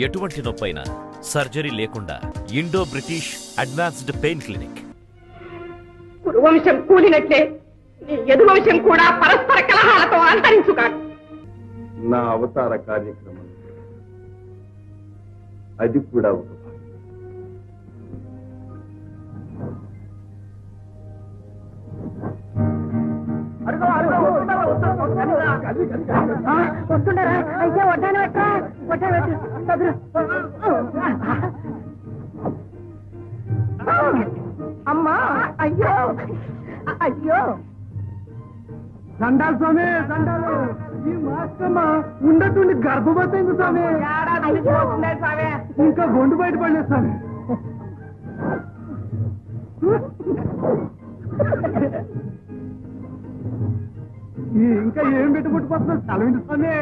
ఎటువంటి నొప్పైనా సర్జరీ లేకుండా Indo British advanced pain clinic. కురువంశం కూలినట్లే నీ యదువంశం కూడా పరస్పర కలహాలతో అంతరించుకాడు. నా అవతార కార్యక్రమం అది కూడా ఒక వస్తుండరా అయితే వడ్డాను పెట్టు. అమ్మా అయ్యో అయ్యో దండాలు స్వామి దండాలు. ఈ మాస్కమ్మ ఉండటుండి గర్భవతి అయింది స్వామి. ఇంకా గొండు బయట పడలేదు స్వామి. ఇంకా ఏం పెట్టుబడిపోతున్నారు తలవింది స్వామి.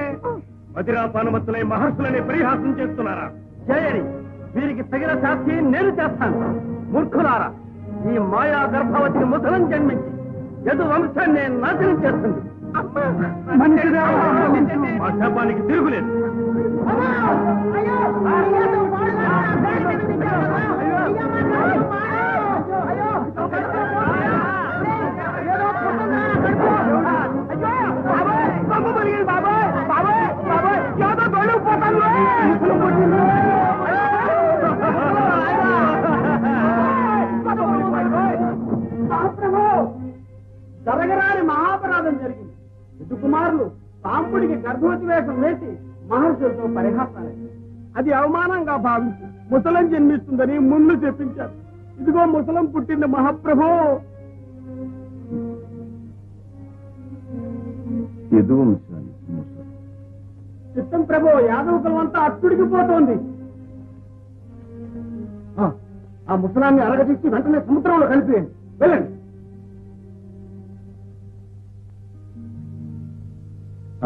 మదిరాపానమత్తులై మహర్షులని పరిహాసం చేస్తున్నారా? చేయని వీరికి తగిన శాస్తి నేను చేస్తాను. మూర్ఖులారా, ఈ మాయా గర్భవతిని ముసలం జన్మించి యదు వంశాన్ని నాశనం చేస్తుంది. మా శాపానికి తిరుగులేదు. జరగరాని మహాపరాధం జరిగింది. ఇటు కుమారులు సాంపుడికి గర్భవతి వేషం వేసి మహర్షులతో పరిహాసాలు. అది అవమానంగా భావించి ముసలం జన్మిస్తుందని ముళ్ళు చెప్పించారు. ఇదిగో ముసలం పుట్టింది మహాప్రభు. చిత్తం ప్రభు, యాదవ కులమంతా అట్టుడికి పోతోంది. ఆ ముసలాన్ని అరగదీసి వెంటనే సముద్రంలో కలిపేయండి. వెళ్ళండి.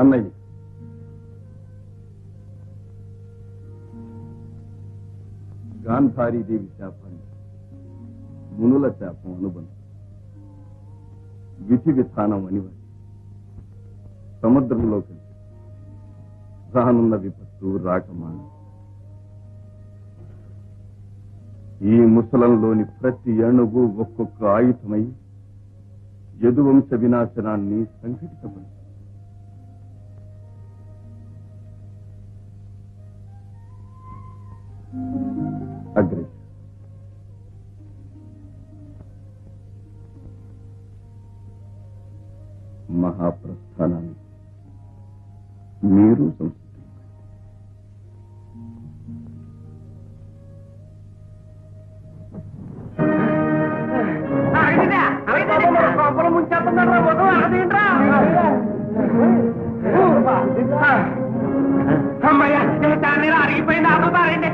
అన్నయ్య, గాంధారీదేవి శాపాన్ని మునుల శాపం అనుబంధం. విధి విధానం అనివార్యం. సముద్రంలో కలిసి రానున్న విపత్తు రాకమాన. ఈ ముసలంలోని ప్రతి అణువు ఒక్కొక్క ఆయుధమై యదువంశ వినాశనాన్ని సంఘటితపరుస్తుంది. అగ్రేష్, మహాప్రస్థానాన్ని మీరు సంస్కృతి అమ్మయ్య అరిగిపోయింది. ఆపతారేంట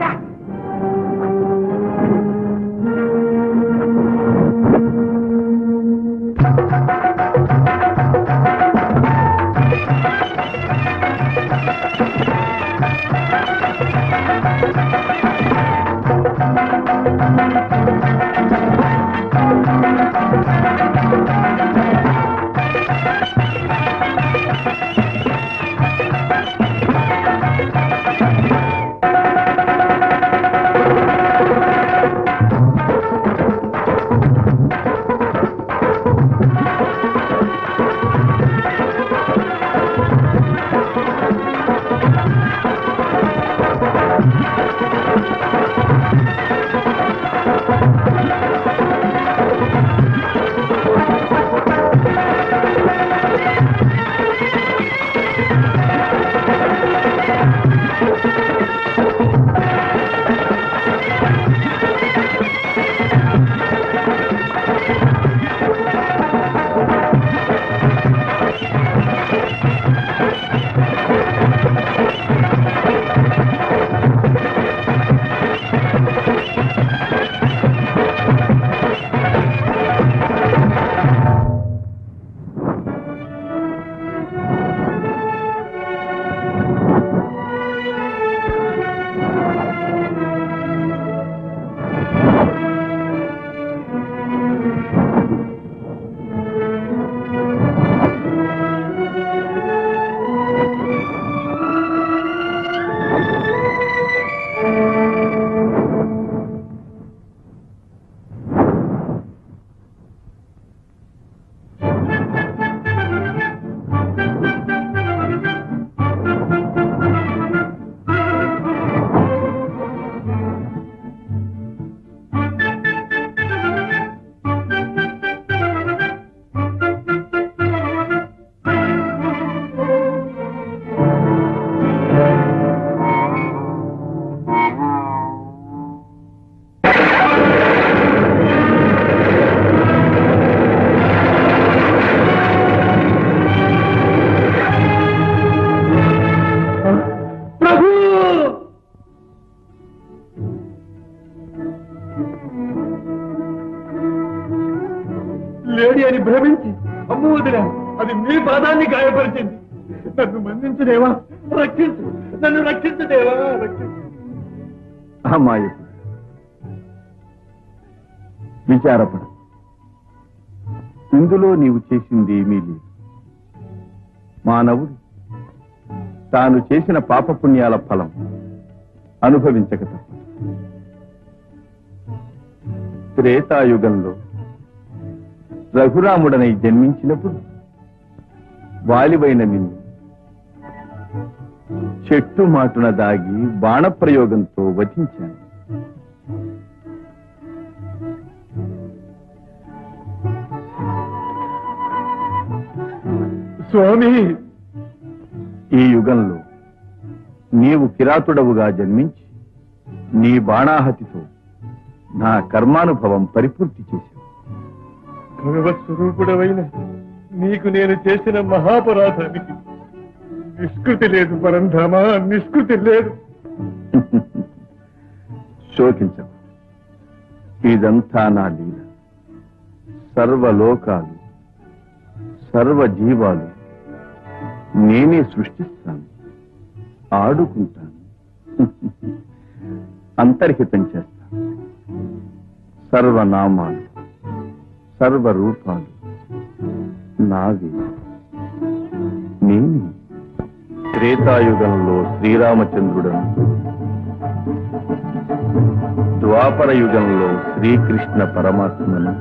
లేడి అని భ్రమించి అమ్ము వదిలే అది మీ పాదాన్ని గాయపరిచింది. నన్ను మన్నించు దేవా, రక్షించు, నన్ను రక్షించు దేవా, రక్షించు. అమాయకుడు, విచారపడ. ఇందులో నీవు చేసింది ఏమీ లేదు. మానవుడు తాను చేసిన పాపపుణ్యాల ఫలం అనుభవించక తప్పదు. త్రేతాయుగంలో రఘురాముడనై జన్మించినప్పుడు వాలివైన నిన్ను చెట్టు మాటున దాగి బాణప్రయోగంతో వధించాను. స్వామి, ఈ యుగంలో నీవు కిరాతుడవుగా జన్మించి నీ బాణాహతితో నా కర్మానుభవం పరిపూర్తి చేశావు. భగవత్స్వరూపుడవైన నీకు నేను చేసిన మహాపరాధానికి నిష్కృతి లేదు పరంధామా, నిష్కృతి లేదు. శోకించకు, ఇదంతా నా లీల. సర్వలోకాలు సర్వజీవాలు నేనే సృష్టిస్తాను, ఆడుకుంటాను, అంతర్హితం చేస్తాను. సర్వనామాలు సర్వరూపాలు నావి, నేనే. త్రేతాయుగంలో శ్రీరామచంద్రుడను, ద్వాపర యుగంలో శ్రీకృష్ణ పరమాత్మను,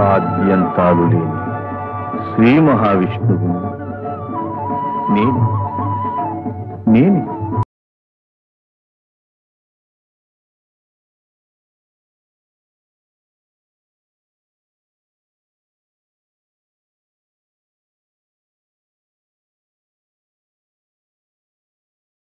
ఆద్యంతాలు లేని శ్రీ మహావిష్ణువును నేనే.